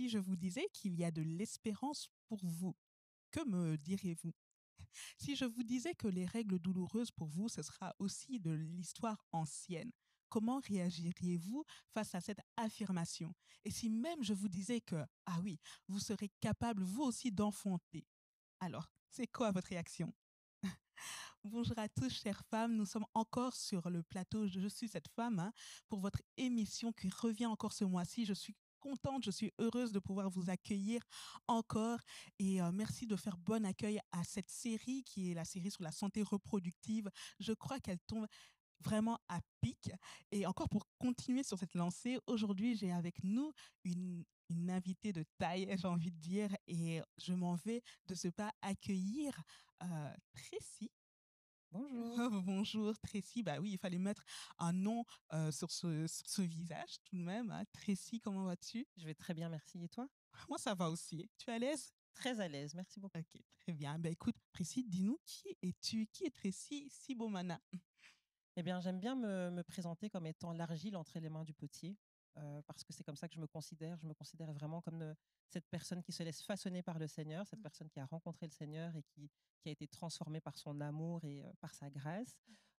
si je vous disais qu'il y a de l'espérance pour vous, que me diriez-vous? Si je vous disais que les règles douloureuses pour vous, ce sera aussi de l'histoire ancienne, comment réagiriez-vous face à cette affirmation? Et si même je vous disais que, ah oui, vous serez capable vous aussi d'enfanter, alors c'est quoi votre réaction? Bonjour à tous, chères femmes. Nous sommes encore sur le plateau Je suis cette femme, hein, pour votre émission qui revient encore ce mois-ci. Je suis contente, je suis heureuse de pouvoir vous accueillir encore et merci de faire bon accueil à cette série qui est la série sur la santé reproductive. Je crois qu'elle tombe vraiment à pic. Et encore pour continuer sur cette lancée, aujourd'hui, j'ai avec nous une invitée de taille, j'ai envie de dire, et je m'en vais de ce pas accueillir Tracy. Bonjour, Bonjour Tracy, bah oui, il fallait mettre un nom sur ce visage tout de même, hein. Tracy, comment vas-tu? je vais très bien, merci. Et toi? Moi, ça va aussi. Tu es à l'aise? Très à l'aise, merci beaucoup. Ok, très bien. Bah écoute, Tracy, dis-nous, qui es-tu? Qui est Tracy Sibomana? Eh bien, j'aime bien me présenter comme étant l'argile entre les mains du potier, parce que c'est comme ça que je me considère. Je me considère vraiment comme cette personne qui se laisse façonner par le Seigneur, cette personne qui a rencontré le Seigneur et qui a été transformée par son amour et par sa grâce.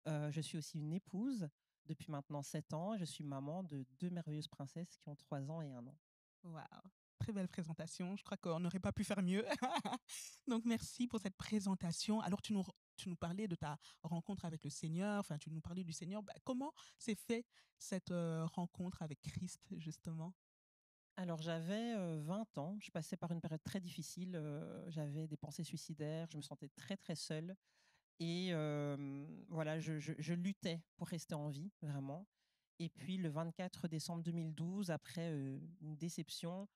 Je suis aussi une épouse depuis maintenant 7 ans. Je suis maman de 2 merveilleuses princesses qui ont 3 ans et 1 an. Waouh, très belle présentation. Je crois qu'on n'aurait pas pu faire mieux. Donc, merci pour cette présentation. Alors, tu nous parlais de ta rencontre avec le Seigneur, enfin, tu nous parlais du Seigneur. Bah, comment s'est fait cette rencontre avec Christ, justement? Alors j'avais 20 ans, je passais par une période très difficile, j'avais des pensées suicidaires, je me sentais très, très seule et voilà, je luttais pour rester en vie, vraiment. Et puis le 24 décembre 2012, après, une déception,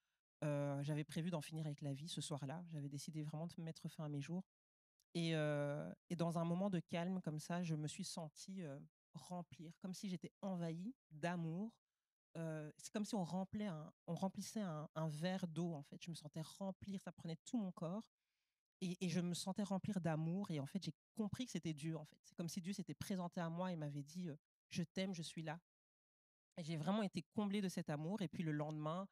j'avais prévu d'en finir avec la vie ce soir-là. J'avais décidé vraiment de mettre fin à mes jours et dans un moment de calme comme ça, je me suis sentie, remplir, comme si j'étais envahie d'amour. C'est comme si on remplissait un verre d'eau, en fait. Je me sentais remplir, ça prenait tout mon corps et je me sentais remplir d'amour et en fait, j'ai compris que c'était Dieu, en fait. C'est comme si Dieu s'était présenté à moi et m'avait dit, «Je t'aime, je suis là» et j'ai vraiment été comblée de cet amour et puis le lendemain,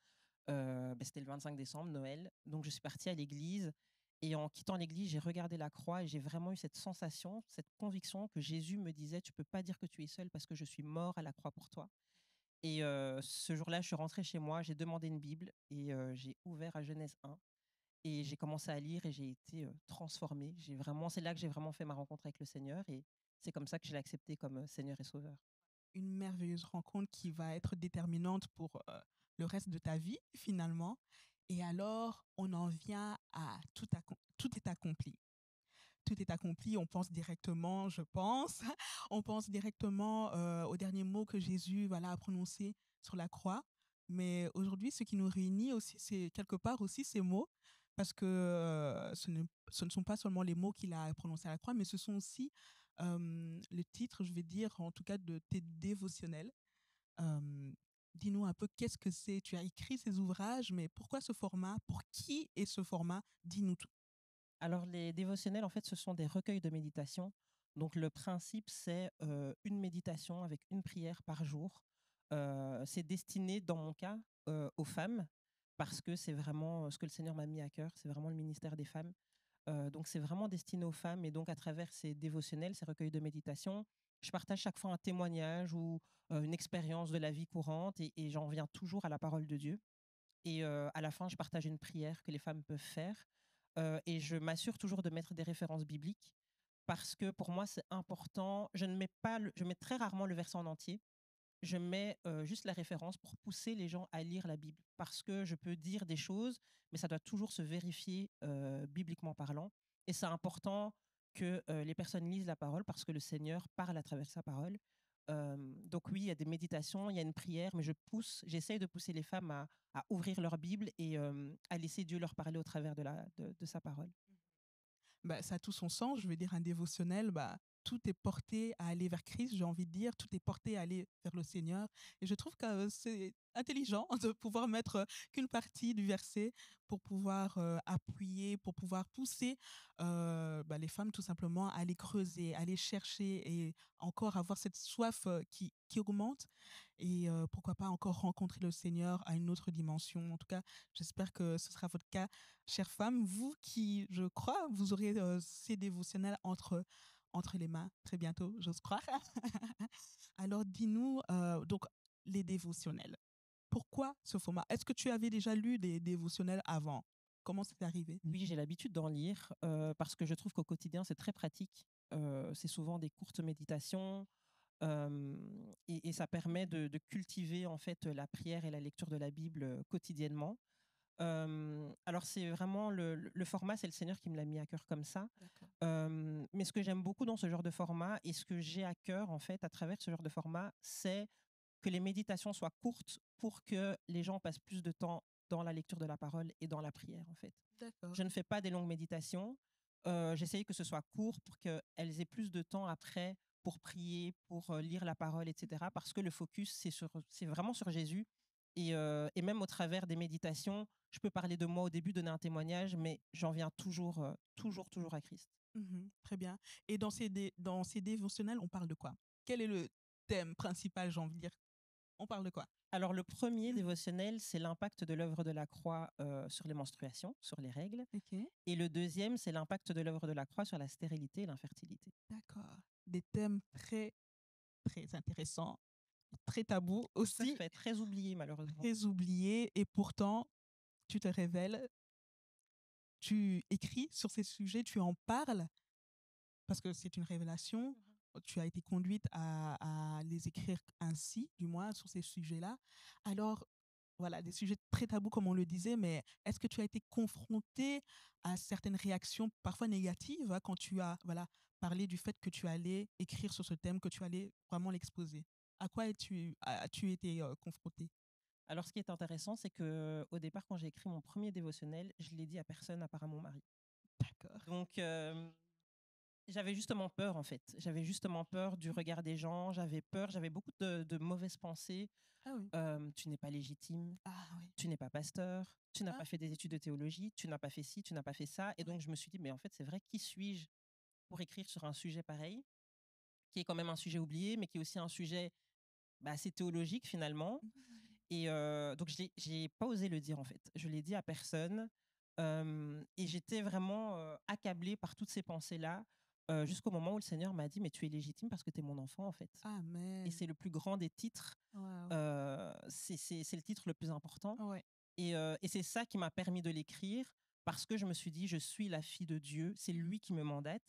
c'était le 25 décembre, Noël, donc je suis partie à l'église et en quittant l'église, j'ai regardé la croix et j'ai vraiment eu cette sensation, cette conviction que Jésus me disait: «Tu peux pas dire que tu es seule parce que je suis mort à la croix pour toi». Et ce jour-là, je suis rentrée chez moi, j'ai demandé une Bible et j'ai ouvert à Genèse 1 et j'ai commencé à lire et j'ai été, transformée. C'est là que j'ai vraiment fait ma rencontre avec le Seigneur et c'est comme ça que je l'ai accepté comme, Seigneur et sauveur. Une merveilleuse rencontre qui va être déterminante pour le reste de ta vie, finalement. Et alors, on en vient à tout est accompli. Tout est accompli, on pense directement, je pense, on pense directement au dernier mot que Jésus voilà, a prononcé sur la croix. Mais aujourd'hui, ce qui nous réunit aussi, c'est quelque part aussi ces mots, parce que ce ne sont pas seulement les mots qu'il a prononcés à la croix, mais ce sont aussi le titre, je vais dire, en tout cas, de tes dévotionnels. Euh, Dis-nous un peu qu'est-ce que c'est. Tu as écrit ces ouvrages, mais pourquoi ce format? Pour qui est ce format? Dis-nous tout. Alors les dévotionnels, en fait, ce sont des recueils de méditation. Donc le principe, c'est, une méditation avec une prière par jour. C'est destiné, dans mon cas, aux femmes parce que c'est vraiment, ce que le Seigneur m'a mis à cœur, c'est vraiment le ministère des femmes. Donc c'est vraiment destiné aux femmes et donc à travers ces dévotionnels, ces recueils de méditation, je partage chaque fois un témoignage ou, une expérience de la vie courante et j'en viens toujours à la parole de Dieu et à la fin, je partage une prière que les femmes peuvent faire, et je m'assure toujours de mettre des références bibliques parce que pour moi, c'est important. Je mets très rarement le verset en entier. Je mets, juste la référence pour pousser les gens à lire la Bible parce que je peux dire des choses, mais ça doit toujours se vérifier, bibliquement parlant et c'est important que, les personnes lisent la parole parce que le Seigneur parle à travers sa parole. Donc oui, il y a des méditations, il y a une prière, mais j'essaye de pousser les femmes à ouvrir leur Bible et à laisser Dieu leur parler au travers de sa parole. Bah, ça a tout son sens. Je veux dire, un dévotionnel, bah, tout est porté à aller vers Christ, j'ai envie de dire, tout est porté à aller vers le Seigneur. Et je trouve que c'est intelligent de pouvoir mettre qu'une partie du verset pour pouvoir appuyer, pour pouvoir pousser les femmes tout simplement à aller creuser, à aller chercher et encore avoir cette soif qui augmente et pourquoi pas encore rencontrer le Seigneur à une autre dimension. En tout cas, j'espère que ce sera votre cas, chère femme, vous qui, je crois, vous aurez ces dévotionnels entre les mains très bientôt, j'ose croire. Alors dis-nous, donc les dévotionnels. Pourquoi ce format? Est-ce que tu avais déjà lu des dévotionnels avant? Comment c'est arrivé? Oui, j'ai l'habitude d'en lire parce que je trouve qu'au quotidien, c'est très pratique. C'est souvent des courtes méditations et ça permet de cultiver en fait la prière et la lecture de la Bible quotidiennement. Alors c'est vraiment le format, c'est le Seigneur qui me l'a mis à cœur comme ça. D'accord. Mais ce que j'aime beaucoup dans ce genre de format et ce que j'ai à cœur en fait à travers ce genre de format, c'est que les méditations soient courtes pour que les gens passent plus de temps dans la lecture de la parole et dans la prière en fait. D'accord. Je ne fais pas des longues méditations. J'essaye que ce soit court pour qu'elles aient plus de temps après pour prier, pour lire la parole, etc. Parce que le focus, c'est vraiment sur Jésus. Et même au travers des méditations, je peux parler de moi au début, donner un témoignage, mais j'en viens toujours, toujours à Christ. Mhm, très bien. Et dans ces dévotionnels, on parle de quoi? Quel est le thème principal, j'ai envie de dire? On parle de quoi? Alors, le premier dévotionnel, c'est l'impact de l'œuvre de la croix sur les menstruations, sur les règles. Ok, Et le deuxième, c'est l'impact de l'œuvre de la croix sur la stérilité et l'infertilité. d'accord. Des thèmes très, très intéressants, très tabous Tout à aussi, fait, très oublié malheureusement. très oubliés. Et pourtant, tu te révèles, tu écris sur ces sujets, tu en parles parce que c'est une révélation. Tu as été conduite à les écrire ainsi, du moins sur ces sujets-là. Alors, voilà, des sujets très tabous, comme on le disait, mais est-ce que tu as été confronté à certaines réactions, parfois négatives, hein, quand tu as voilà, parlé du fait que tu allais écrire sur ce thème, que tu allais vraiment l'exposer? À quoi as-tu été confronté? Alors, ce qui est intéressant, c'est que au départ, quand j'ai écrit mon premier dévotionnel, je l'ai dit à personne à part à mon mari. D'accord. Donc, j'avais justement peur, en fait. J'avais justement peur du regard des gens. J'avais peur, j'avais beaucoup de mauvaises pensées. Ah oui. Tu n'es pas légitime, Ah oui. tu n'es pas pasteur, tu n'as Ah pas fait des études de théologie, tu n'as pas fait ci, tu n'as pas fait ça. Et oui. donc, je me suis dit, mais en fait, c'est vrai, qui suis-je pour écrire sur un sujet pareil, qui est quand même un sujet oublié, mais qui est aussi un sujet assez théologique finalement. Mhm. Et donc, j'ai pas osé le dire en fait. Je l'ai dit à personne. Et j'étais vraiment accablée par toutes ces pensées-là jusqu'au moment où le Seigneur m'a dit, mais tu es légitime parce que tu es mon enfant en fait. Et Amen. c'est le plus grand des titres. Wow. C'est le titre le plus important. Ouais. Et c'est ça qui m'a permis de l'écrire parce que je me suis dit, je suis la fille de Dieu, c'est lui qui me mandate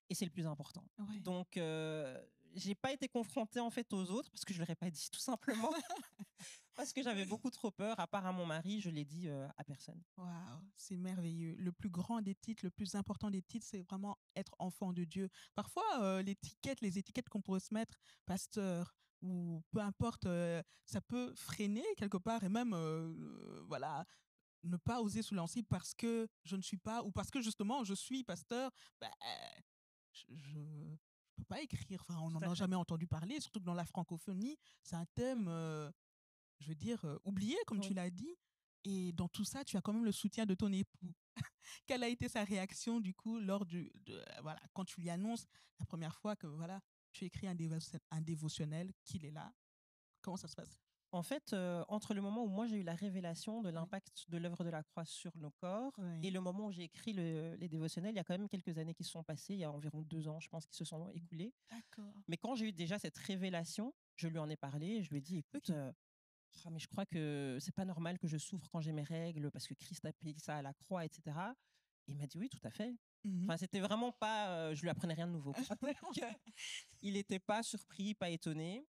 et c'est le plus important. Ouais. Donc, j'ai pas été confrontée en fait aux autres parce que je leur ai pas dit tout simplement parce que j'avais beaucoup trop peur. À part à mon mari, je l'ai dit à personne. Waouh, c'est merveilleux. Le plus grand des titres, le plus important des titres, c'est vraiment être enfant de Dieu. Parfois, les étiquettes qu'on pourrait se mettre, pasteur ou peu importe, ça peut freiner quelque part et même, voilà, ne pas oser se lancer parce que je ne suis pas ou parce que justement je suis pasteur. Ben, je peux pas écrire. Enfin, on Tout n'en à a fait. jamais entendu parler, surtout que dans la francophonie, c'est un thème. Mhm. Je veux dire, oublié, comme tu Oui. l'as dit. Et dans tout ça, tu as quand même le soutien de ton époux. Quelle a été sa réaction, du coup, voilà, quand tu lui annonces la première fois que voilà, tu écris un dévotionnel, qu'il est là? Comment ça se passe? En fait, entre le moment où moi j'ai eu la révélation de Oui, l'impact de l'œuvre de la croix sur nos corps et oui. le moment où j'ai écrit les dévotionnels, il y a quand même quelques années qui se sont passées, il y a environ 2 ans, je pense, qui se sont écoulés. D'accord. Mais quand j'ai eu déjà cette révélation, je lui en ai parlé et je lui ai dit, écoute, Ok. mais je crois que c'est pas normal que je souffre quand j'ai mes règles parce que Christ a payé ça à la croix, etc. Et il m'a dit oui, tout à fait. Mhm. Enfin, c'était vraiment pas, je lui apprenais rien de nouveau, quoi. Donc, il n'était pas surpris, pas étonné.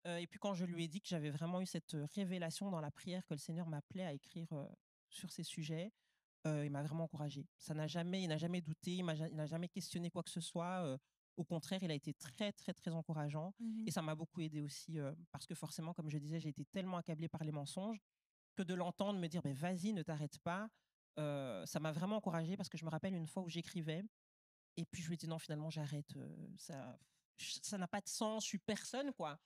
Et puis quand je lui ai dit que j'avais vraiment eu cette révélation dans la prière que le Seigneur m'appelait à écrire sur ces sujets, il m'a vraiment encouragé. Il n'a jamais douté, il n'a jamais questionné quoi que ce soit. Au contraire, il a été très, très, très encourageant. Mhm. Et ça m'a beaucoup aidé aussi parce que forcément, comme je disais, j'ai été tellement accablée par les mensonges que de l'entendre me dire, mais vas-y, ne t'arrête pas. Ça m'a vraiment encouragée parce que je me rappelle une fois où j'écrivais Et puis je lui ai dit non, finalement, j'arrête. Ça n'a pas de sens, je suis personne, quoi.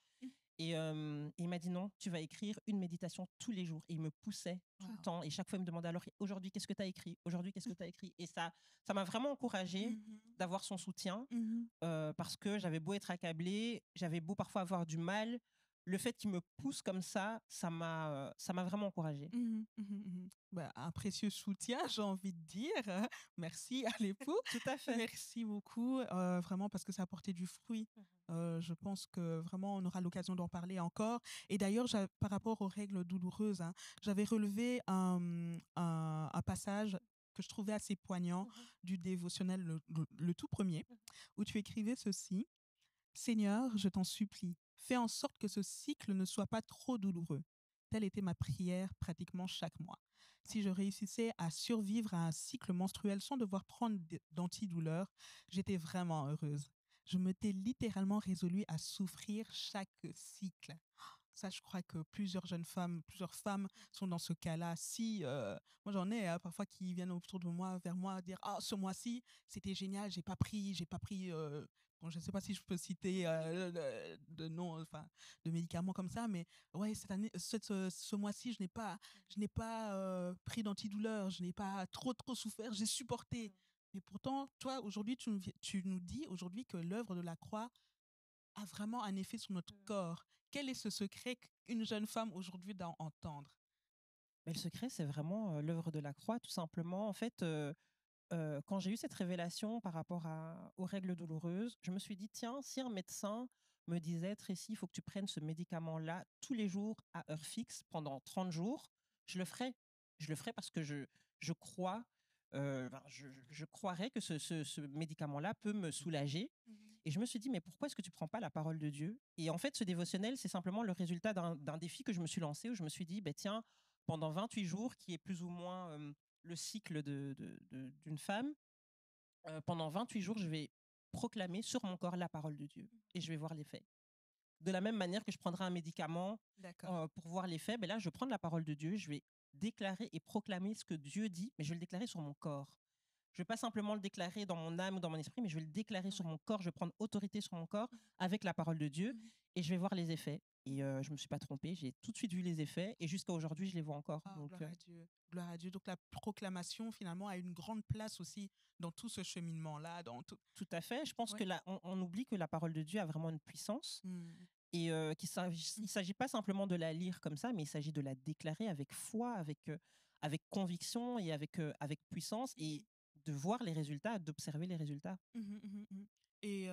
Et il m'a dit non, tu vas écrire une méditation tous les jours. Et il me poussait tout le Waouh. temps. Et chaque fois, il me demandait alors aujourd'hui, qu'est-ce que tu as écrit? Aujourd'hui, qu'est-ce que tu as écrit? Et ça m'a vraiment encouragée Mhm. d'avoir son soutien Mhm. parce que j'avais beau être accablée, j'avais beau parfois avoir du mal. Le fait qu'il me pousse comme ça m'a vraiment encouragée. Mhm, mhm, mhm. Bah, un précieux soutien, j'ai envie de dire. Merci à l'époux. Tout à fait. Merci beaucoup, vraiment, parce que ça a porté du fruit. Je pense que vraiment, on aura l'occasion d'en parler encore. Et d'ailleurs, par rapport aux règles douloureuses, hein, j'avais relevé un passage que je trouvais assez poignant du dévotionnel, le tout premier, où tu écrivais ceci. Seigneur, je t'en supplie, fais en sorte que ce cycle ne soit pas trop douloureux. Telle était ma prière pratiquement chaque mois. Si je réussissais à survivre à un cycle menstruel sans devoir prendre d'antidouleurs, j'étais vraiment heureuse. Je m'étais littéralement résolue à souffrir chaque cycle. Ça, je crois que plusieurs femmes sont dans ce cas-là. Si, moi j'en ai parfois qui viennent autour de moi, vers moi, dire ah ce mois-ci c'était génial, j'ai pas pris. Bon, je ne sais pas si je peux citer de noms, enfin de médicaments comme ça, mais ouais cette année, ce mois-ci je n'ai pas pris d'antidouleur, je n'ai pas trop souffert, j'ai supporté. Mais pourtant, toi aujourd'hui, tu nous dis aujourd'hui que l'œuvre de la croix a vraiment un effet sur notre corps. Quel est ce secret qu'une jeune femme aujourd'hui doit entendre? Mais le secret, c'est vraiment l'œuvre de la croix, tout simplement. En fait, quand j'ai eu cette révélation par rapport aux règles douloureuses, je me suis dit, tiens, si un médecin me disait, Tracy, il faut que tu prennes ce médicament-là tous les jours à heure fixe pendant 30 jours, je le ferais. Je le ferais parce que je crois, je croirais que ce médicament-là peut me soulager. Et je me suis dit, mais pourquoi est-ce que tu prends pas la parole de Dieu? Et en fait, ce dévotionnel, c'est simplement le résultat d'un défi que je me suis lancé où je me suis dit, ben tiens, pendant 28 jours, qui est plus ou moins le cycle d'une femme, pendant 28 jours, je vais proclamer sur mon corps la parole de Dieu et je vais voir l'effet. De la même manière que je prendrai un médicament D'accord. pour voir l'effet, ben là, je vais prendre la parole de Dieu, je vais déclarer et proclamer ce que Dieu dit, mais je vais le déclarer sur mon corps. Je ne vais pas simplement le déclarer dans mon âme ou dans mon esprit, mais je vais le déclarer sur Ouais. mon corps. Je vais prendre autorité sur mon corps avec la parole de Dieu Mhm. et je vais voir les effets. Et je ne me suis pas trompée, j'ai tout de suite vu les effets et jusqu'à aujourd'hui, je les vois encore. Ah, Donc, gloire à Dieu. Gloire à Dieu. Donc la proclamation, finalement, a une grande place aussi dans tout ce cheminement-là, dans tout. tout à fait. Je pense Ouais. que on oublie que la parole de Dieu a vraiment une puissance Mm. et il ne s'agit pas simplement de la lire comme ça, mais il s'agit de la déclarer avec foi, avec conviction et avec puissance et de voir les résultats, d'observer les résultats. Mhm, mhm, mhm. Et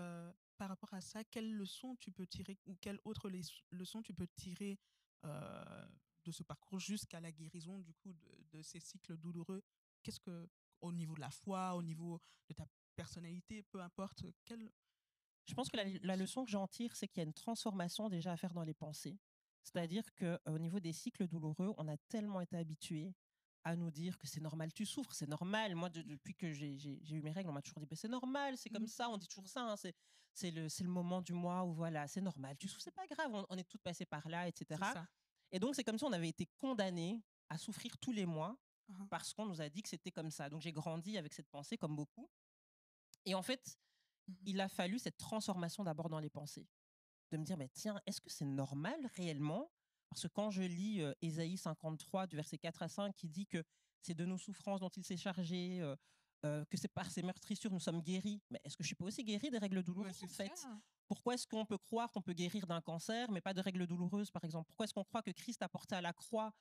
par rapport à ça, quelles leçons tu peux tirer ou quelles autres leçons tu peux tirer euh, de ce parcours jusqu'à la guérison du coup de ces cycles douloureux? Qu'est-ce que, au niveau de la foi, au niveau de ta personnalité, peu importe, Je pense que la, quelle la leçon? leçon que j'en tire, c'est qu'il y a une transformation déjà à faire dans les pensées. C'est-à-dire qu'au niveau des cycles douloureux, on a tellement été habitués à nous dire que c'est normal, tu souffres, c'est normal. Moi, depuis que j'ai eu mes règles, on m'a toujours dit, bah, c'est normal, c'est comme ça, on dit toujours ça, hein, c'est le moment du mois où voilà, c'est normal, tu souffres, c'est pas grave, on est toutes passées par là, C'est etc. ça. Et donc, c'est comme si on avait été condamnés à souffrir tous les mois Mhm, parce qu'on nous a dit que c'était comme ça. Donc, j'ai grandi avec cette pensée, comme beaucoup. Et en fait, mhm, il a fallu cette transformation d'abord dans les pensées. De me dire, mais tiens, est-ce que c'est normal réellement? Parce que quand je lis Ésaïe 53, du verset 4 à 5, qui dit que c'est de nos souffrances dont il s'est chargé, que c'est par ses meurtrissures nous sommes guéris. Mais est-ce que je suis pas aussi guérie des règles ouais, douloureuses c'est en ça. fait? Pourquoi est-ce qu'on peut croire qu'on peut guérir d'un cancer, mais pas de règles douloureuses, par exemple? Pourquoi est-ce qu'on croit que Christ a porté à la croix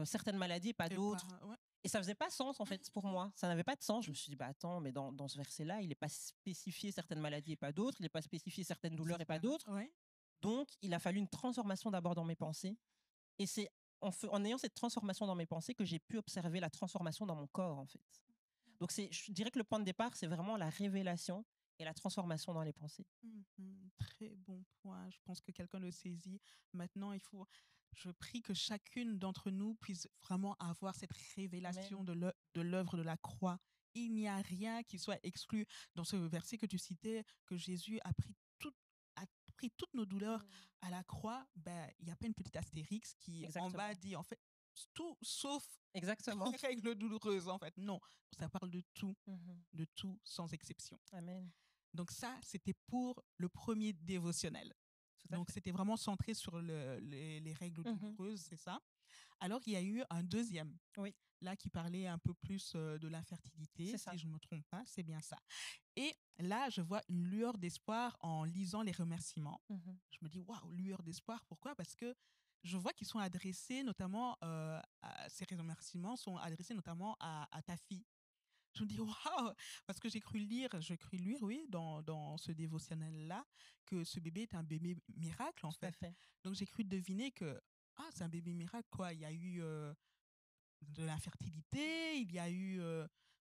certaines maladies et pas Et pas, d'autres? ouais. Et ça faisait pas sens en fait pour moi. Ça n'avait pas de sens. Je Mhm. me suis dit, bah attends, mais dans ce verset-là, il n'est pas spécifié certaines maladies et pas d'autres. Il n'est pas spécifié certaines douleurs et pas d'autres. Ouais. Donc, il a fallu une transformation d'abord dans mes pensées. Et c'est en ayant cette transformation dans mes pensées que j'ai pu observer la transformation dans mon corps, en fait. Donc, je dirais que le point de départ, c'est vraiment la révélation et la transformation dans les pensées. Mhm. Très bon point. Je pense que quelqu'un le saisit. Maintenant, je prie que chacune d'entre nous puisse vraiment avoir cette révélation Amen. de l'œuvre de la croix. Il n'y a rien qui soit exclu dans ce verset que tu citais, que Jésus a pris toutes nos douleurs à la croix. Ben, il n'y a pas une petite astérix qui en bas Exactement. dit en fait tout sauf Exactement. les règles douloureuses, en fait. Non, ça parle Mhm. de tout sans exception. Amen. Donc ça, c'était pour le premier dévotionnel. Tout à Donc fait. c'était vraiment centré sur les règles Mhm. douloureuses, c'est ça. Alors il y a eu un deuxième, Oui, là qui parlait un peu plus de l'infertilité, c'est si ça. je ne me trompe pas, c'est bien ça. Et là, je vois une lueur d'espoir en lisant les remerciements. Mhm. Je me dis, waouh, lueur d'espoir, pourquoi? Parce que je vois qu'ils sont adressés notamment, ces remerciements sont adressés notamment à ta fille. Je me dis, waouh, parce que j'ai cru lire, oui, dans ce dévotionnel-là, que ce bébé est un bébé miracle, en Tout à fait. fait. Donc j'ai cru deviner que, ah, c'est un bébé miracle, quoi. Il y a eu de l'infertilité, il y a eu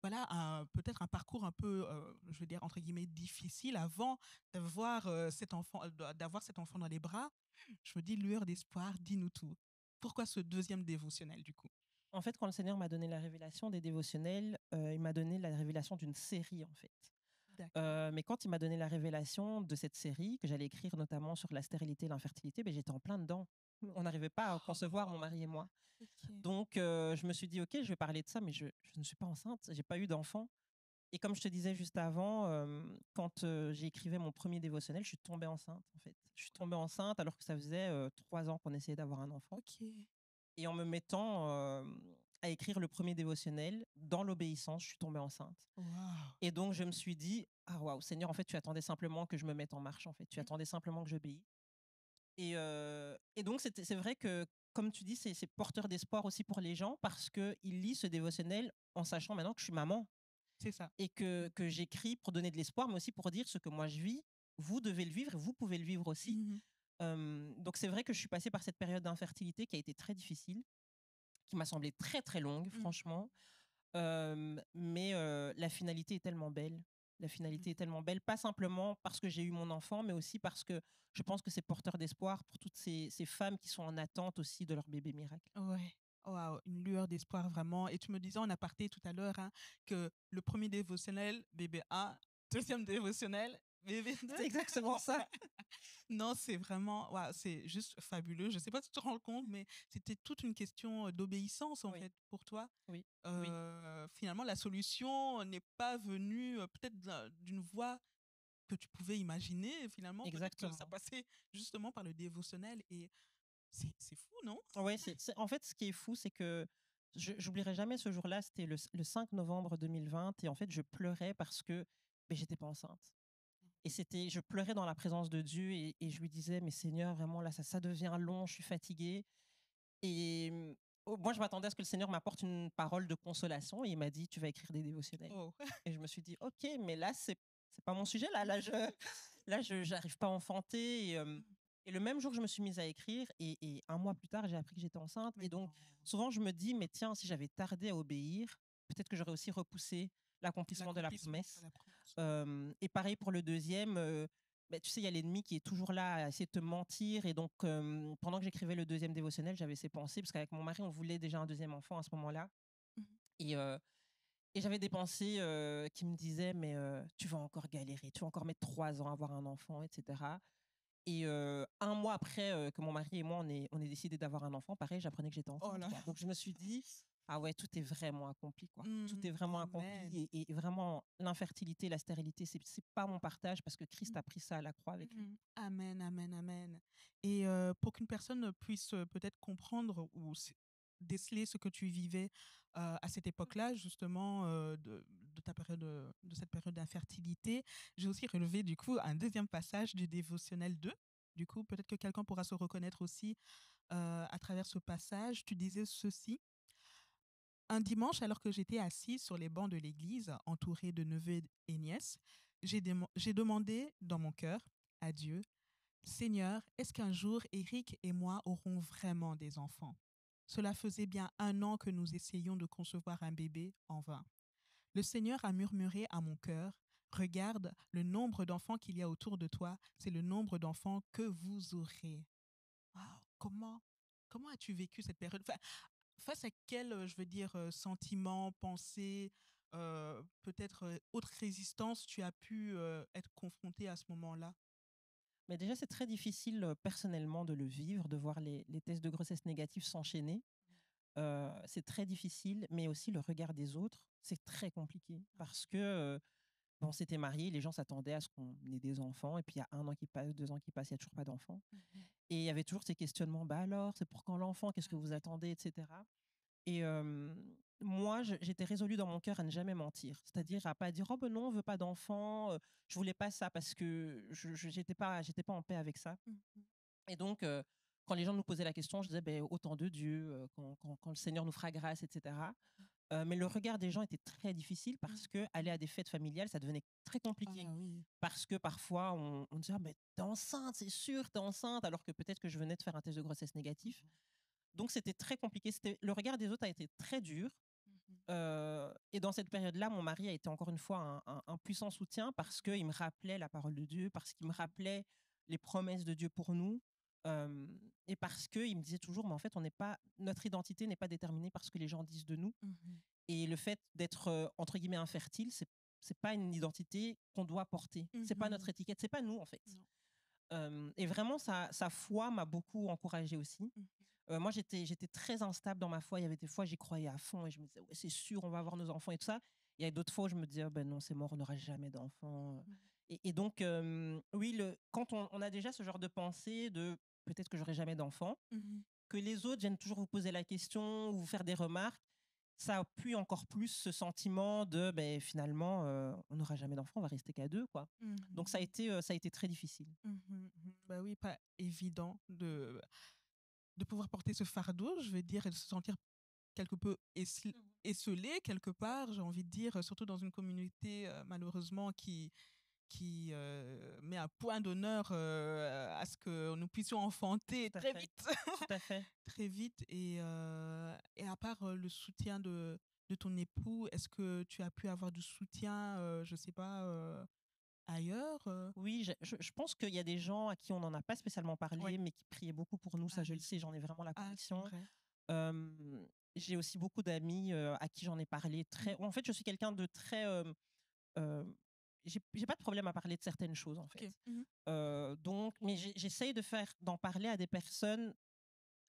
voilà peut-être un parcours un peu, je veux dire entre guillemets difficile avant d'avoir cet enfant dans les bras. Je me dis lueur d'espoir, dis-nous tout. Pourquoi ce deuxième dévotionnel du coup? En fait, quand le Seigneur m'a donné la révélation des dévotionnels, il m'a donné la révélation d'une série, en fait. D'accord. Mais quand il m'a donné la révélation de cette série, que j'allais écrire notamment sur la stérilité et l'infertilité, ben, j'étais en plein dedans. On n'arrivait pas à concevoir, mon Oh, mari et moi. ok. Donc, je me suis dit, OK, je vais parler de ça, mais je ne suis pas enceinte, j'ai pas eu d'enfant. Et comme je te disais juste avant, quand j'ai écrivé mon premier dévotionnel, je suis tombée enceinte, en fait. Je suis tombée enceinte alors que ça faisait 3 ans qu'on essayait d'avoir un enfant. Ok. Et en me mettant à écrire le premier dévotionnel, dans l'obéissance, je suis tombée enceinte. Waouh. Et donc, je me suis dit, ah waouh, Seigneur, en fait, tu attendais simplement que je me mette en marche, en fait. Tu attendais simplement que j'obéisse. Et donc, c'est vrai que, comme tu dis, c'est porteur d'espoir aussi pour les gens parce qu'ils lisent ce dévotionnel en sachant maintenant que je suis maman C'est ça. et que j'écris pour donner de l'espoir, mais aussi pour dire ce que moi je vis, vous devez le vivre et vous pouvez le vivre aussi. Mhm. Donc, c'est vrai que je suis passée par cette période d'infertilité qui a été très difficile, qui m'a semblé très, très longue, Mhm. franchement. Mais la finalité est tellement belle. La finalité est Mhm. tellement belle, pas simplement parce que j'ai eu mon enfant, mais aussi parce que je pense que c'est porteur d'espoir pour toutes ces femmes qui sont en attente aussi de leur bébé miracle. Ouais. Waouh, une lueur d'espoir vraiment. Et tu me disais en aparté tout à l'heure hein, que le premier dévotionnel, bébé 1, deuxième dévotionnel, bébé 2. C'est exactement ça. Non, c'est vraiment, waouh, c'est juste fabuleux. Je ne sais pas si tu te rends compte, mais c'était toute une question d'obéissance en Oui, fait pour toi. oui, oui, Finalement, la solution n'est pas venue peut-être d'une voie que tu pouvais imaginer. Finalement, peut-être que ça exactement. passait justement par le dévotionnel et c'est fou, non? Ouais, en fait, ce qui est fou, c'est que j'oublierai jamais ce jour-là, c'était le 5 novembre 2020, et en fait, je pleurais parce que ben, j'étais pas enceinte. Et je pleurais dans la présence de Dieu et je lui disais, mais Seigneur, vraiment là, ça devient long, je suis fatiguée. Et moi, je m'attendais à ce que le Seigneur m'apporte une parole de consolation et il m'a dit, tu vas écrire des dévotionnels. Oh. Et je me suis dit, ok, mais là, c'est pas mon sujet. Là, je j'arrive pas à enfanter. Et le même jour, je me suis mise à écrire et un mois plus tard, j'ai appris que j'étais enceinte. Mais Et donc, non. souvent, je me dis, mais tiens, si j'avais tardé à obéir, peut-être que j'aurais aussi repoussé l'accomplissement de la L'accomplissement de promesse. la promesse. Et pareil pour le deuxième. Bah, tu sais, il y a l'ennemi qui est toujours là à essayer de te mentir. Et donc, pendant que j'écrivais le deuxième dévotionnel, j'avais ces pensées, parce qu'avec mon mari, on voulait déjà un deuxième enfant à ce moment-là. Mhm. Et, euh, et j'avais des pensées qui me disaient, mais tu vas encore galérer, tu vas encore mettre 3 ans à avoir un enfant, etc. Et un mois après que mon mari et moi, on est décidé d'avoir un enfant, pareil, j'apprenais que j'étais Oh enceinte, là. quoi. Donc, je me suis dit, ah ouais, tout est vraiment accompli, quoi. Tout Mhm. est vraiment Amen. accompli. Et vraiment, l'infertilité, la stérilité, c'est pas mon partage parce que Christ Mhm. a pris ça à la croix avec lui. Mhm. Amen, amen, amen. Et pour qu'une personne puisse peut-être comprendre ou déceler ce que tu vivais à cette époque-là, justement, de ta période, de cette période d'infertilité, j'ai aussi relevé du coup un deuxième passage du dévotionnel 2. Du coup, peut-être que quelqu'un pourra se reconnaître aussi à travers ce passage. Tu disais ceci. Un dimanche, alors que j'étais assise sur les bancs de l'église, entourée de neveux et nièces, j'ai demandé dans mon cœur à Dieu, Seigneur, est-ce qu'un jour Eric et moi aurons vraiment des enfants? Cela faisait bien 1 an que nous essayions de concevoir un bébé en vain. Le Seigneur a murmuré à mon cœur, regarde le nombre d'enfants qu'il y a autour de toi, c'est le nombre d'enfants que vous aurez. Waouh, comment as-tu vécu cette période? Enfin, face à quel, je veux dire, sentiment, pensée, peut-être autre résistance tu as pu être confronté à ce moment-là? Mais déjà, c'est très difficile personnellement de le vivre, de voir les tests de grossesse négatifs s'enchaîner. c'est très difficile, mais aussi le regard des autres, c'est très compliqué parce que on s'était mariés, les gens s'attendaient à ce qu'on ait des enfants, et puis il y a 1 an qui passe, 2 ans qui passent, il n'y a toujours pas d'enfants. Mhm. Et il y avait toujours ces questionnements, bah alors, c'est pour quand l'enfant, qu'est-ce que Ah vous oui. attendez, etc. Et moi, j'étais résolue dans mon cœur à ne jamais mentir, c'est-à-dire à pas dire, oh ben non, on veut pas d'enfant, je voulais pas ça parce que j'étais pas en paix avec ça. Mhm. Et donc, quand les gens nous posaient la question, je disais, ben, au temps de Dieu, quand le Seigneur nous fera grâce, etc. Mais le regard des gens était très difficile parce que aller à des fêtes familiales, ça devenait très Ah compliqué. oui. Parce que parfois, on disait, ah, mais t'es enceinte, c'est sûr, t'es enceinte, alors que peut-être que je venais de faire un test de grossesse négatif. Mhm. Donc, c'était très compliqué. Le regard des autres a été très dur. Mhm. Et dans cette période-là, mon mari a été encore une fois un puissant soutien parce qu'il me rappelait la parole de Dieu, parce qu'il me rappelait les promesses de Dieu pour nous. euh, et parce qu'il me disait toujours, mais en fait, notre identité n'est pas déterminée par ce que les gens disent de nous. Mhm. Et le fait d'être, entre guillemets, infertile, c'est pas une identité qu'on doit porter. C'est pas notre Mhm. étiquette, c'est pas nous, en fait. Non. Et vraiment, sa foi m'a beaucoup encouragée aussi. Mhm. Moi, j'étais très instable dans ma foi. Il y avait des fois, j'y croyais à fond et je me disais, ouais, c'est sûr, on va avoir nos enfants et tout ça. Il y a d'autres fois où je me disais, oh, ben non, c'est mort, on n'aura jamais d'enfants. Mhm. Et donc, oui, quand on a déjà ce genre de pensée de peut-être que j'aurai jamais d'enfants, Mhm. que les autres viennent toujours vous poser la question ou vous faire des remarques, ça appuie encore plus ce sentiment de ben, finalement, on n'aura jamais d'enfants, on va rester qu'à deux, quoi. Donc, Mhm. ça a été très difficile. Mhm. Mhm. Bah oui, pas évident de pouvoir porter ce fardeau, je vais dire, et de se sentir quelque peu esselé quelque part, j'ai envie de dire, surtout dans une communauté malheureusement qui met un point d'honneur à ce que nous puissions enfanter Tout à très fait. vite, Tout à fait. très vite. Et à part le soutien de ton époux, est-ce que tu as pu avoir du soutien, je sais pas, ailleurs Oui, je pense qu'il y a des gens à qui on n'en a pas spécialement Oui. parlé, mais qui priaient beaucoup pour nous. Ça, Ah je le oui. sais, j'en ai vraiment la Ah, c'est conviction. vrai. Euh, j'ai aussi beaucoup d'amis à qui j'en ai parlé. Mm. En fait, je suis quelqu'un de très. Euh, j'ai pas de problème à parler de certaines choses, en fait. Ok. Mhm. Donc, mais j'essaye d'en parler à des personnes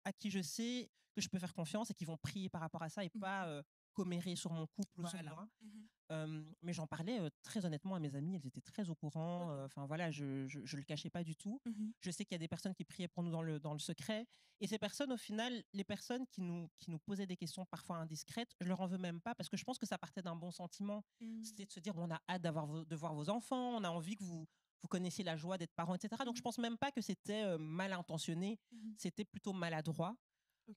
à qui je sais que je peux faire confiance et qui vont prier par rapport à ça et pas Mhm. commérer sur mon couple ou sur Voilà. moi. Mhm. Mais j'en parlais très honnêtement à mes amis, elles étaient très au courant. Ok. Enfin voilà, je le cachais pas du tout. Mhm. Je sais qu'il y a des personnes qui priaient pour nous dans le secret. Et ces personnes, au final, les personnes qui nous posaient des questions parfois indiscrètes, je leur en veux même pas parce que je pense que ça partait d'un bon sentiment. C'était Mhm. de se dire, bon, on a hâte de voir vos enfants, on a envie que vous connaissiez la joie d'être parents, etc. Donc je Mhm. pense même pas que c'était mal intentionné, Mhm. c'était plutôt maladroit. Ok.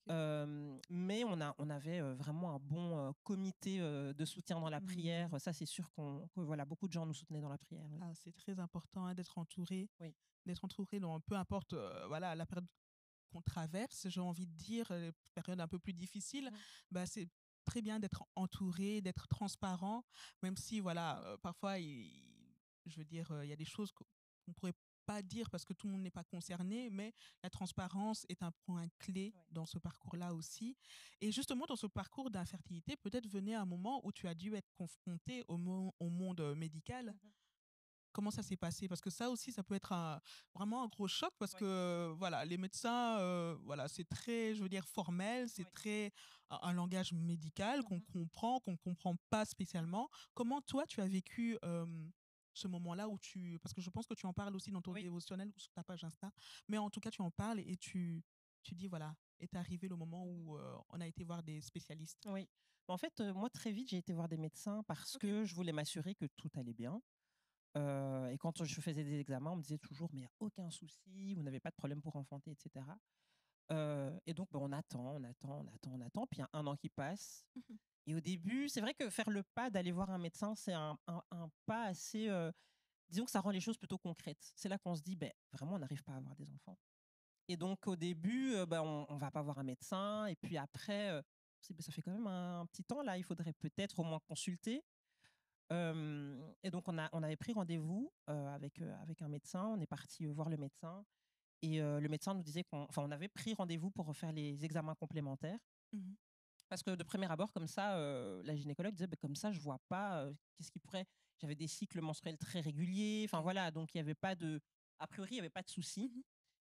Mais on avait vraiment un bon comité de soutien dans la prière. Mhm. Ça, c'est sûr que voilà, beaucoup de gens nous soutenaient dans la prière. Oui. Ah, c'est très important hein, Oui. d'être entouré dans peu importe voilà la période qu'on traverse, j'ai envie de dire les périodes un peu plus difficiles, Mhm. bah c'est très bien d'être entouré, d'être transparent, même si voilà parfois je veux dire il y a des choses qu'on pourrait pas dire parce que tout le monde n'est pas concerné, mais la transparence est un point clé Ouais. dans ce parcours-là aussi. Et justement, dans ce parcours d'infertilité, peut-être venait un moment où tu as dû être confronté au monde médical. Mhm. Comment ça s'est passé? Parce que ça aussi, ça peut être vraiment un gros choc parce que Ouais. voilà, les médecins, voilà, c'est très, je veux dire, formel, c'est Ouais. très un langage médical Mhm. qu'on comprend pas Mhm. spécialement. Comment toi, tu as vécu ce moment-là où parce que je pense que tu en parles aussi dans ton Oui. dévotionnel ou sur ta page Insta, mais en tout cas, tu en parles et tu dis, voilà, est arrivé le moment Mhm. où on a été voir des spécialistes. Oui. En fait, moi, très vite, j'ai été voir des médecins parce Ok. que je voulais m'assurer que tout allait bien. Et quand je faisais des examens, on me disait toujours, mais il n'y a aucun souci, vous n'avez pas de problème pour enfanter, etc. Et donc, ben, on attend, on attend, on attend, on attend. Puis il y a 1 an qui passe. Mhm. Et au début, c'est vrai que faire le pas d'aller voir un médecin, c'est un pas assez. Disons que ça rend les choses plutôt concrètes. C'est là qu'on se dit, ben, vraiment, on n'arrive pas à avoir des enfants. Et donc, au début, ben, on va pas voir un médecin. Et puis après, on se dit, ben, ça fait quand même un petit temps là, il faudrait peut-être au moins consulter. Et donc, on avait pris rendez-vous avec un médecin. On est parti voir le médecin. Et le médecin nous disait on avait pris rendez-vous pour refaire les examens complémentaires. Mhm. Parce que de premier abord, comme ça, la gynécologue disait, bah, comme ça, je vois pas qu'est-ce qui pourrait. J'avais des cycles menstruels très réguliers. Enfin Ok. voilà, donc il y avait pas de. A priori, il y avait pas de souci. Mhm.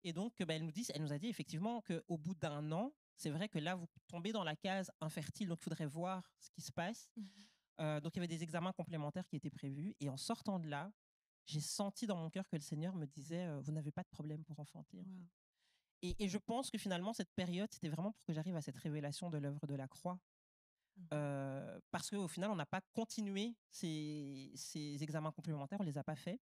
Et donc, bah, elle nous a dit effectivement qu'au bout d'1 an, c'est vrai que là, vous tombez dans la case infertile, donc il faudrait voir ce qui se passe. Donc il y avait des examens complémentaires qui étaient prévus. Et en sortant de là, j'ai senti dans mon cœur que le Seigneur me disait, vous n'avez pas de problème pour enfanter. En fait. Wow. Et je pense que finalement, cette période, c'était vraiment pour que j'arrive à cette révélation de l'œuvre de la croix. Parce qu'au final, on n'a pas continué ces examens complémentaires, on ne les a pas faits.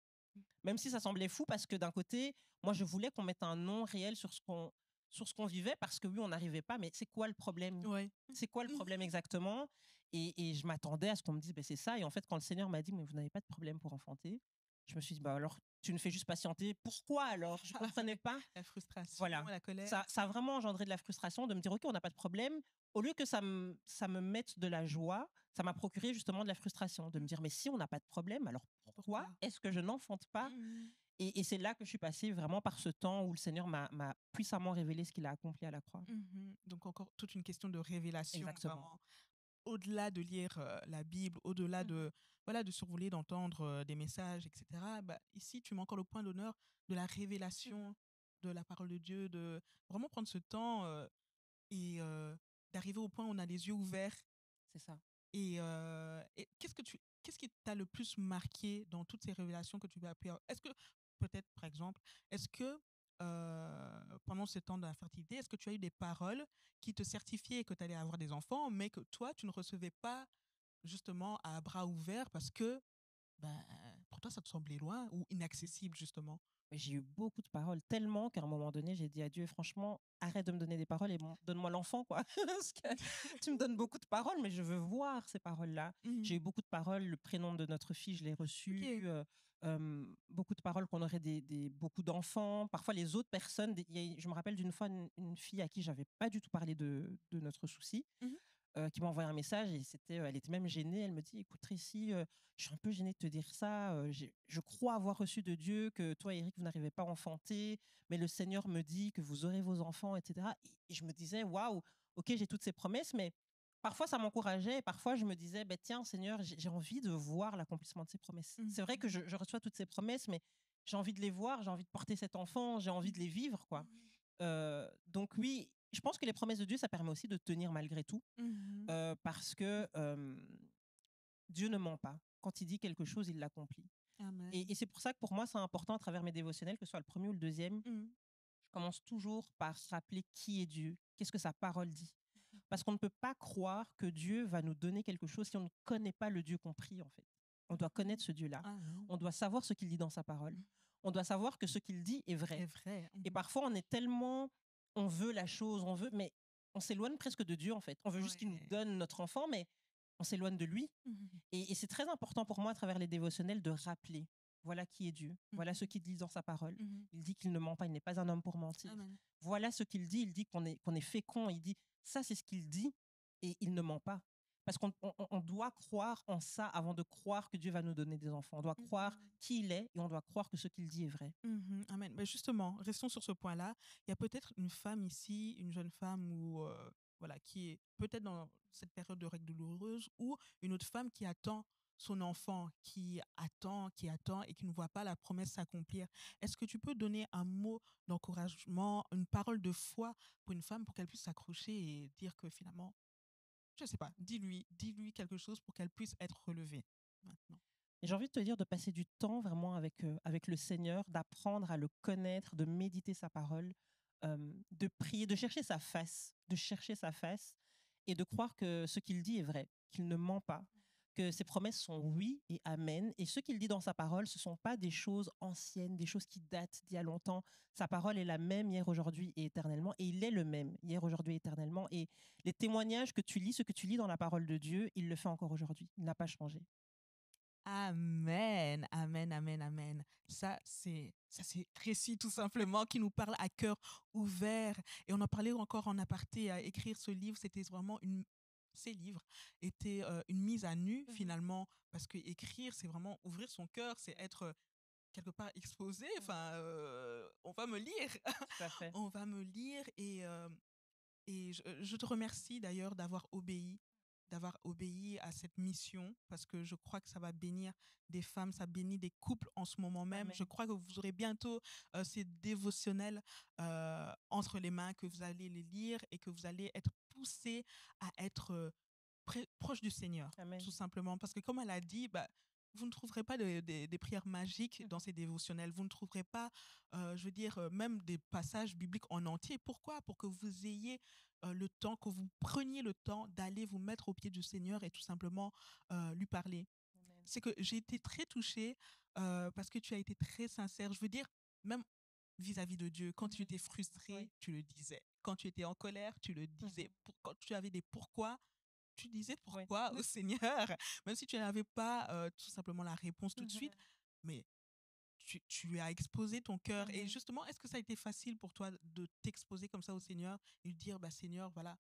Même si ça semblait fou, parce que d'un côté, moi, je voulais qu'on mette un nom réel sur ce qu'on vivait, parce que oui, on n'arrivait pas, mais c'est quoi le problème? Ouais. C'est quoi le problème exactement? Et je m'attendais à ce qu'on me dise, ben, c'est ça. Et en fait, quand le Seigneur m'a dit, mais vous n'avez pas de problème pour enfanter, je me suis dit, bah alors, tu ne fais juste patienter. Pourquoi alors? Je ne comprenais pas. La frustration, Voilà. la colère. Ça a vraiment engendré de la frustration de me dire, OK, on n'a pas de problème. Au lieu que ça me mette de la joie, ça m'a procuré justement de la frustration, de me dire, mais si on n'a pas de problème, alors pourquoi est-ce que je n'enfante pas? Et c'est là que je suis passée vraiment par ce temps où le Seigneur m'a puissamment révélé ce qu'il a accompli à la croix. Donc encore toute une question de révélation, Exactement. vraiment. Au-delà de lire la Bible, au-delà de voilà de survoler, d'entendre des messages, etc. Bah, ici, tu mets encore le point d'honneur de la révélation de la parole de Dieu, de vraiment prendre ce temps et d'arriver au point où on a les yeux ouverts. C'est ça. Et qu'est-ce qui t'a le plus marqué dans toutes ces révélations que tu as pu avoir? Est-ce que peut-être, par exemple, est-ce que pendant ce temps d'infertilité, est-ce que tu as eu des paroles qui te certifiaient que tu allais avoir des enfants, mais que toi, tu ne recevais pas justement à bras ouverts parce que ben, pour toi, ça te semblait loin ou inaccessible, justement? Mais j'ai eu beaucoup de paroles, tellement qu'à un moment donné, j'ai dit à Dieu, franchement, arrête de me donner des paroles et bon, donne-moi l'enfant, quoi. Parce que tu me donnes beaucoup de paroles, mais je veux voir ces paroles-là. Mhm. J'ai eu beaucoup de paroles, le prénom de notre fille, je l'ai reçu. Ok. Beaucoup de paroles qu'on aurait beaucoup d'enfants. Parfois, les autres personnes, je me rappelle d'une fois une fille à qui j'avais pas du tout parlé de notre souci, Mhm. qui m'a envoyé un message et elle était même gênée. Elle me dit, écoute Tracy, je suis un peu gênée de te dire ça. Je crois avoir reçu de Dieu que toi, Eric, vous n'arrivez pas à enfanter, mais le Seigneur me dit que vous aurez vos enfants, etc. Et je me disais, waouh, ok, j'ai toutes ces promesses, mais parfois ça m'encourageait. Et parfois je me disais, bah, tiens, Seigneur, j'ai envie de voir l'accomplissement de ces promesses. C'est vrai que je reçois toutes ces promesses, mais j'ai envie de les voir, j'ai envie de porter cet enfant, j'ai envie de les vivre, quoi. Donc oui, je pense que les promesses de Dieu, ça permet aussi de tenir malgré tout, Mhm. parce que Dieu ne ment pas. Quand il dit quelque chose, il l'accomplit. Amen. Et c'est pour ça que pour moi, c'est important à travers mes dévotionnels, que ce soit le premier ou le deuxième, Mhm. je commence toujours par rappeler qui est Dieu, qu'est-ce que sa parole dit. Parce qu'on ne peut pas croire que Dieu va nous donner quelque chose si on ne connaît pas le Dieu qu'on prie, en fait. On doit connaître ce Dieu-là. Amen. On doit savoir ce qu'il dit dans sa parole. On doit savoir que ce qu'il dit est vrai. C'est vrai. Et parfois, on est tellement, on veut la chose, mais on s'éloigne presque de Dieu, en fait. On veut juste qu'il nous Ouais. donne notre enfant, mais on s'éloigne de lui. Mhm. Et c'est très important pour moi, à travers les dévotionnels, de rappeler, voilà qui est Dieu, voilà ce Mhm. qu'il dit dans sa parole. Mhm. Il dit qu'il ne ment pas, il n'est pas un homme pour mentir. Amen. Voilà ce qu'il dit, il dit qu'on est fécond, il dit, ça c'est ce qu'il dit, et il ne ment pas. Parce qu'on doit croire en ça avant de croire que Dieu va nous donner des enfants. On doit croire Mhm. qui il est et on doit croire que ce qu'il dit est vrai. Mhm. Amen. Mais justement, restons sur ce point-là. Il y a peut-être une femme ici, une jeune femme ou voilà, qui est peut-être dans cette période de règles douloureuses ou une autre femme qui attend son enfant, qui attend et qui ne voit pas la promesse s'accomplir. Est-ce que tu peux donner un mot d'encouragement, une parole de foi pour une femme pour qu'elle puisse s'accrocher et dire que finalement, je ne sais pas, dis-lui quelque chose pour qu'elle puisse être relevée maintenant. Et j'ai envie de te dire de passer du temps vraiment avec le Seigneur, d'apprendre à le connaître, de méditer sa parole, de prier, de chercher sa face et de croire que ce qu'il dit est vrai, qu'il ne ment pas, que ses promesses sont oui et amen. Et ce qu'il dit dans sa parole, ce ne sont pas des choses anciennes, des choses qui datent d'il y a longtemps. Sa parole est la même hier, aujourd'hui et éternellement. Et il est le même hier, aujourd'hui et éternellement. Et les témoignages que tu lis, ce que tu lis dans la parole de Dieu, il le fait encore aujourd'hui. Il n'a pas changé. Amen, amen, amen, amen. Ça c'est Tracy tout simplement qui nous parle à cœur ouvert. Et on en parlait encore en aparté à écrire ce livre. C'était vraiment ces livres étaient une mise à nu finalement parce que écrire c'est vraiment ouvrir son cœur, c'est être quelque part exposé. Enfin, on va me lire, Tout à fait. on va me lire et je te remercie d'ailleurs d'avoir obéi, d'avoir obéi à cette mission parce que je crois que ça va bénir des femmes, ça bénit des couples en ce moment même. Je Amen. crois que vous aurez bientôt ces dévotionnels entre les mains, que vous allez les lire et que vous allez être poussés à être proche du Seigneur, Amen. tout simplement. Parce que comme elle a dit, bah, vous ne trouverez pas des prières magiques dans ces dévotionnels. Vous ne trouverez pas, je veux dire, même des passages bibliques en entier. Pourquoi? Pour que vous ayez le temps, que vous preniez le temps d'aller vous mettre au pied du Seigneur et tout simplement lui parler. Amen. C'est que j'ai été très touchée parce que tu as été très sincère. Je veux dire, même vis-à-vis de Dieu, quand tu Mhm. étais frustré, Oui. tu le disais. Quand tu étais en colère, tu le disais. Mhm. Quand tu avais des pourquoi, tu disais Oui. pourquoi au Seigneur, même si tu n'avais pas tout simplement la réponse tout de Mhm. suite, mais tu lui as exposé ton cœur. Et Mhm. justement, est-ce que ça a été facile pour toi de t'exposer comme ça au Seigneur et lui dire, bah, Seigneur, voilà,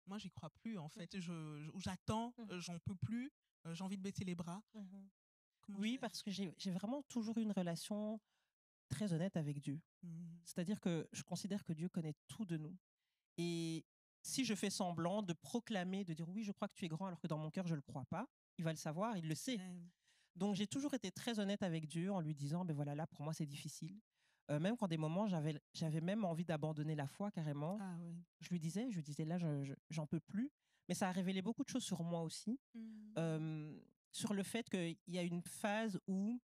moi, j'y crois plus, en fait. Mhm. J'attends, Mhm. j'en peux plus, j'ai envie de baisser les bras. Mhm. Comment tu Oui, as parce que réagi? j'ai vraiment toujours eu une relation très honnête avec Dieu. Mhm. C'est-à-dire que je considère que Dieu connaît tout de nous. Et si je fais semblant de proclamer, de dire oui, je crois que tu es grand, alors que dans mon cœur, je ne le crois pas, il va le savoir, il le sait. Amen. Donc j'ai toujours été très honnête avec Dieu en lui disant, ben voilà, là, pour moi, c'est difficile. Même quand des moments, j'avais même envie d'abandonner la foi carrément. Ah oui. Je lui disais là, j'en peux plus. Mais ça a révélé beaucoup de choses sur moi aussi. Mhm. Euh, sur le fait qu'il y a une phase où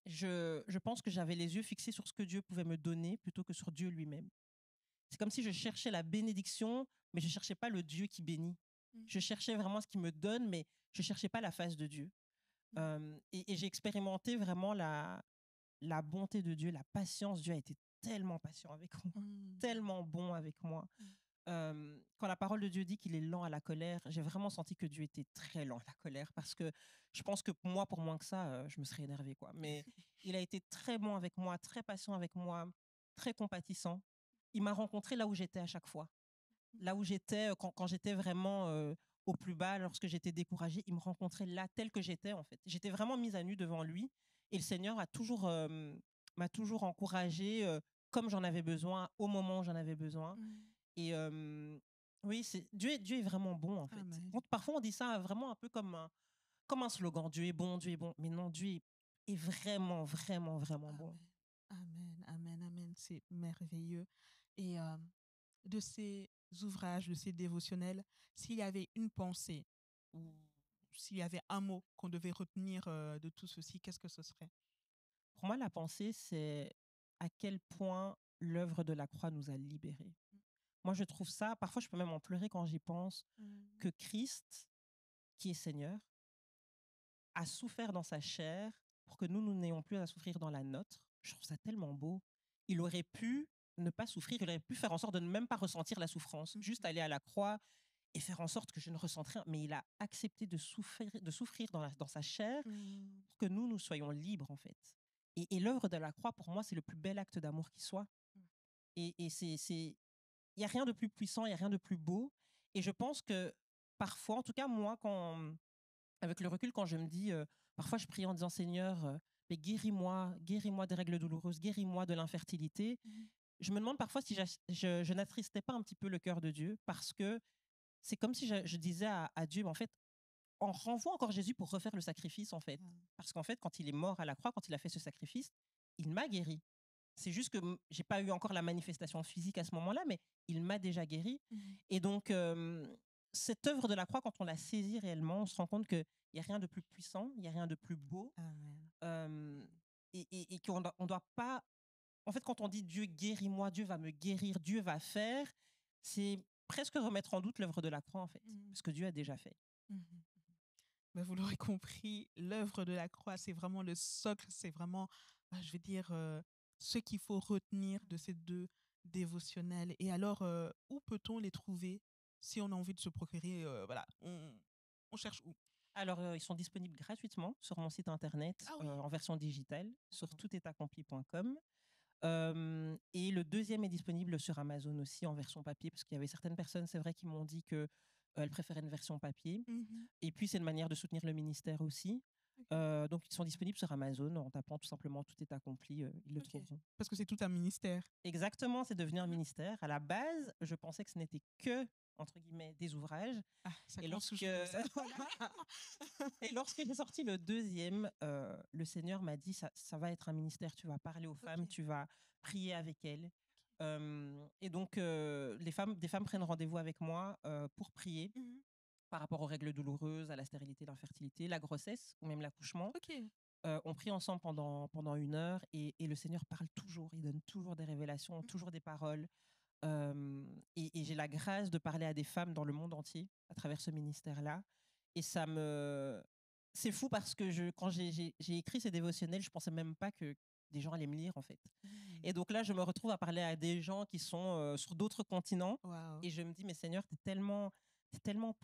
je pense que j'avais les yeux fixés sur ce que Dieu pouvait me donner plutôt que sur Dieu lui-même. C'est comme si je cherchais la bénédiction, mais je ne cherchais pas le Dieu qui bénit. Je Mhm. cherchais vraiment ce qui me donne, mais je ne cherchais pas la face de Dieu. Et j'ai expérimenté vraiment la bonté de Dieu, la patience. Dieu a été tellement patient avec moi, Mhm. tellement bon avec moi. Quand la parole de Dieu dit qu'il est lent à la colère, j'ai vraiment senti que Dieu était très lent à la colère parce que je pense que moi, pour moins que ça, je me serais énervée, quoi. Mais il a été très bon avec moi, très patient avec moi, très compatissant. Il m'a rencontré là où j'étais à chaque fois. Là où j'étais, quand j'étais vraiment au plus bas, lorsque j'étais découragée, il me rencontrait là, tel que j'étais, en fait. J'étais vraiment mise à nu devant lui et le Seigneur m'a toujours encouragée comme j'en avais besoin, au moment où j'en avais besoin. Mhm. Et oui, Dieu est vraiment bon, en fait. Amen. Parfois, on dit ça vraiment un peu comme un slogan, Dieu est bon, Dieu est bon. Mais non, est vraiment, vraiment, vraiment bon. Amen. Amen. Amen. Amen. C'est merveilleux. Et de ces ouvrages, de ces dévotionnels, s'il y avait une pensée ou s'il y avait un mot qu'on devait retenir de tout ceci, qu'est-ce que ce serait? Pour moi, la pensée, c'est à quel point l'œuvre de la croix nous a libérés. Moi, je trouve ça, parfois, je peux même en pleurer quand j'y pense, Mm. que Christ, qui est Seigneur, a souffert dans sa chair pour que nous n'ayons plus à souffrir dans la nôtre. Je trouve ça tellement beau. Il aurait pu ne pas souffrir, il aurait pu faire en sorte de ne même pas ressentir la souffrance, juste aller à la croix et faire en sorte que je ne ressente rien. Mais il a accepté de souffrir dans sa chair Mm. pour que nous soyons libres, en fait. Et l'œuvre de la croix, pour moi, c'est le plus bel acte d'amour qui soit. Et il n'y a rien de plus puissant, il n'y a rien de plus beau. Et je pense que parfois, en tout cas, moi, avec le recul, quand je me dis, parfois je prie en disant Seigneur, mais guéris-moi, guéris-moi des règles douloureuses, guéris-moi de l'infertilité. Mm. Je me demande parfois si je n'attristais pas un petit peu le cœur de Dieu parce que c'est comme si je disais à Dieu, mais en fait, on renvoie encore Jésus pour refaire le sacrifice, en fait. Mm. Parce qu'en fait, quand il est mort à la croix, quand il a fait ce sacrifice, il m'a guéri. C'est juste que j'ai pas eu encore la manifestation physique à ce moment-là, mais il m'a déjà guéri. Mm. Et donc, cette œuvre de la croix, quand on la saisit réellement, on se rend compte qu'il n'y a rien de plus puissant, il n'y a rien de plus beau. Amen. euh, et qu'on on doit pas. En fait, quand on dit Dieu guéris-moi, Dieu va me guérir, Dieu va faire, c'est presque remettre en doute l'œuvre de la croix, en fait. Mm. Parce que Dieu a déjà fait. Mhm. Ben, vous l'aurez compris, l'œuvre de la croix, c'est vraiment le socle, c'est vraiment, je vais dire, ce qu'il faut retenir de ces deux dévotionnels. Et alors, où peut-on les trouver si on a envie de se procurer, voilà, on cherche où? Alors, ils sont disponibles gratuitement sur mon site internet Ah oui. en version digitale sur D'accord. toutetaccompli.com. Et le deuxième est disponible sur Amazon aussi en version papier, parce qu'il y avait certaines personnes, c'est vrai, qui m'ont dit que elles préféraient une version papier. Mhm. Et puis, c'est une manière de soutenir le ministère aussi. Ok. Donc, ils sont disponibles sur Amazon en tapant tout simplement Tout est accompli, ils le Ok. trouveront. Parce que c'est tout un ministère. Exactement, c'est devenu un Mhm. ministère. À la base, je pensais que ce n'était que entre guillemets, des ouvrages. Ah, ça Et commence lorsque, toujours comme ça. et lorsque j'ai sorti le deuxième, le Seigneur m'a dit, ça va être un ministère, tu vas parler aux femmes, Ok. tu vas prier avec elles. Et donc, des femmes prennent rendez-vous avec moi pour prier Mhm. par rapport aux règles douloureuses, à la stérilité, l'infertilité, la grossesse ou même l'accouchement. Ok. On prie ensemble pendant 1 heure et le Seigneur parle toujours, il donne toujours des révélations, toujours des paroles. Et j'ai la grâce de parler à des femmes dans le monde entier à travers ce ministère-là. Et c'est fou parce que quand j'ai écrit ces dévotionnels, je pensais même pas que des gens allaient me lire en fait. Mhm. Et donc là, je me retrouve à parler à des gens qui sont sur d'autres continents Wow. et je me dis, mais Seigneur, t'es tellement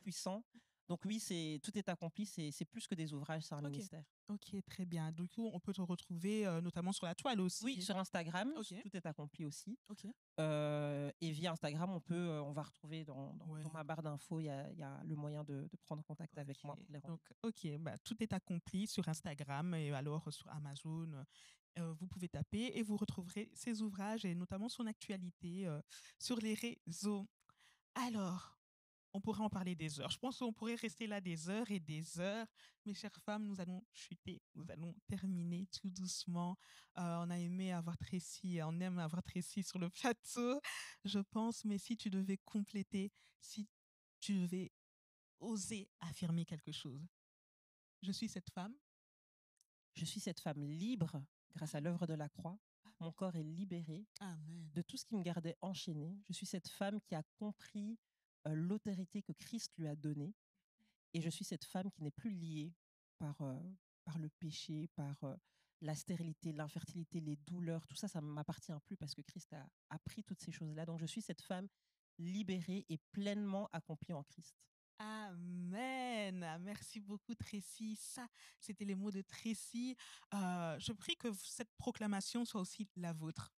puissant. Donc oui, tout est accompli, c'est plus que des ouvrages, c'est un Ok. ministère. Ok, très bien. Du coup, on peut te retrouver notamment sur la toile Oui, aussi. sur Instagram, Ok. tout est accompli aussi. Ok. Et via Instagram, on va retrouver Ouais. dans ma barre d'infos, il y a le moyen de prendre contact avec moi Ok. pour les Donc, rendez-vous. ok, bah, tout est accompli sur Instagram et alors sur Amazon. Vous pouvez taper et vous retrouverez ses ouvrages et notamment son actualité sur les réseaux. Alors, on pourrait en parler des heures. Je pense qu'on pourrait rester là des heures et des heures. Mes chères femmes, nous allons chuter, nous allons terminer tout doucement. On a aimé avoir Tracy, on aime avoir Tracy sur le plateau, je pense. Mais si tu devais compléter, si tu devais oser affirmer quelque chose, je suis cette femme. Je suis cette femme libre grâce à l'œuvre de la croix. Mon corps est libéré Amen. de tout ce qui me gardait enchaîné. Je suis cette femme qui a compris l'autorité que Christ lui a donnée. Et je suis cette femme qui n'est plus liée par, par le péché, par la stérilité, l'infertilité, les douleurs. Tout ça, ça ne m'appartient plus parce que Christ a pris toutes ces choses-là. Donc je suis cette femme libérée et pleinement accomplie en Christ. Amen. Merci beaucoup, Tracy. Ça, c'était les mots de Tracy. Je prie que cette proclamation soit aussi la vôtre.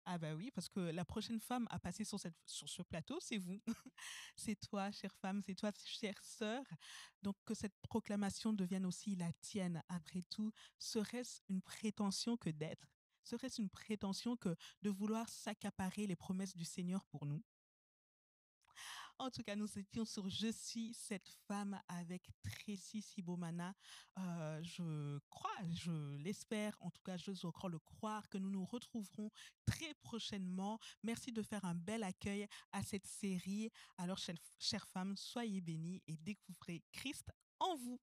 Ah bah oui, parce que la prochaine femme à passer sur ce plateau, c'est vous. C'est toi, chère femme, c'est toi, chère sœur. Donc que cette proclamation devienne aussi la tienne. Après tout, serait-ce une prétention que d'être? Serait-ce une prétention que de vouloir s'accaparer les promesses du Seigneur pour nous? En tout cas, nous étions sur Je suis cette femme avec Tracy Sibomana. Je crois, je l'espère, en tout cas, j'ose encore le croire, que nous nous retrouverons très prochainement. Merci de faire un bel accueil à cette série. Alors, chères femmes, soyez bénies et découvrez Christ en vous.